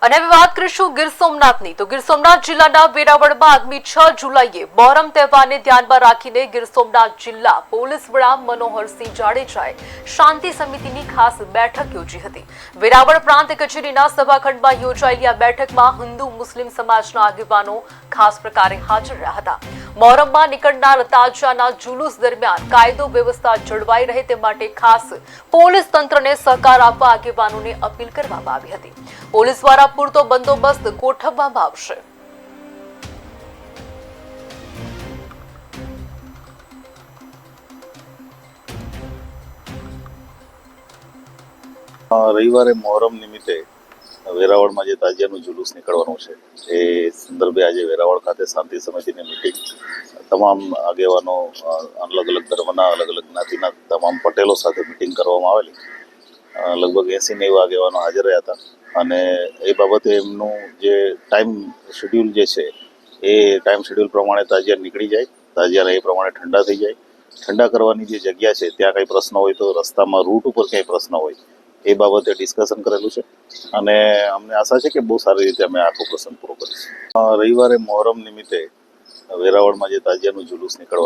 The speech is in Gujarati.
અને હવે વાત કરીશું ગીર સોમનાથની તો ગીર સોમનાથ જિલ્લાના વેરાવળમાં આગામી 6 જુલાઈએ મોહરમ તહેવારને ધ્યાનમાં રાખીને ગીર સોમનાથ જિલ્લા પોલીસ વડા મનોહરસિંહ જાડેજાએ શાંતિ સમિતિની ખાસ બેઠક યોજી હતી। વેરાવળ પ્રાંત કચેરીના સભાખંડમાં યોજાયેલી આ બેઠકમાં હિન્દુ મુસ્લિમ સમાજના આગેવાનો ખાસ પ્રકારે હાજર રહ્યા હતા। મોહરમમાં નીકળનાર તાજિયાના જુલુસ દરમિયાન કાયદો વ્યવસ્થા જળવાઈ રહે તે માટે ખાસ પોલીસ તંત્રને સહકાર આપવા આગેવાનોને અપીલ કરવામાં આવી હતી। પોલીસ દ્વારા પૂરતો બંદોબસ્ત ગોઠવવામાં આવશે। રવિવારે મોહરમ નિમિત્તે વેરાવળમાં જે તાજિયાનું જુલુસ નીકળવાનું છે એ સંદર્ભે આજે વેરાવળ ખાતે શાંતિ સમિતિની મિટિંગ તમામ આગેવાનો અલગ અલગ ધર્મના અલગ અલગ જ્ઞાતિના તમામ પટેલો સાથે મિટિંગ કરવામાં આવેલી। લગભગ 80-90 આગેવાનો હાજર રહ્યા હતા અને એ બાબતે એમનું જે ટાઈમ શેડ્યુલ જે છે એ ટાઈમ શેડ્યુલ પ્રમાણે તાજિયા નીકળી જાય, તાજિયાને એ પ્રમાણે ઠંડા થઈ જાય। ઠંડા કરવાની જે જગ્યા છે ત્યાં કંઈ પ્રશ્ન હોય તો રસ્તામાં રૂટ ઉપર કંઈ પ્રશ્ન હોય એ બાબતે ડિસ્કશન કરેલું છે અને અમને આશા છે કે બહુ સારી રીતે અમે આખો પ્રસંગ પૂરો કરીશું। રવિવારે મોહરમ નિમિત્તે વેરાવળમાં જે તાજિયાનું જુલુસ નીકળવાનું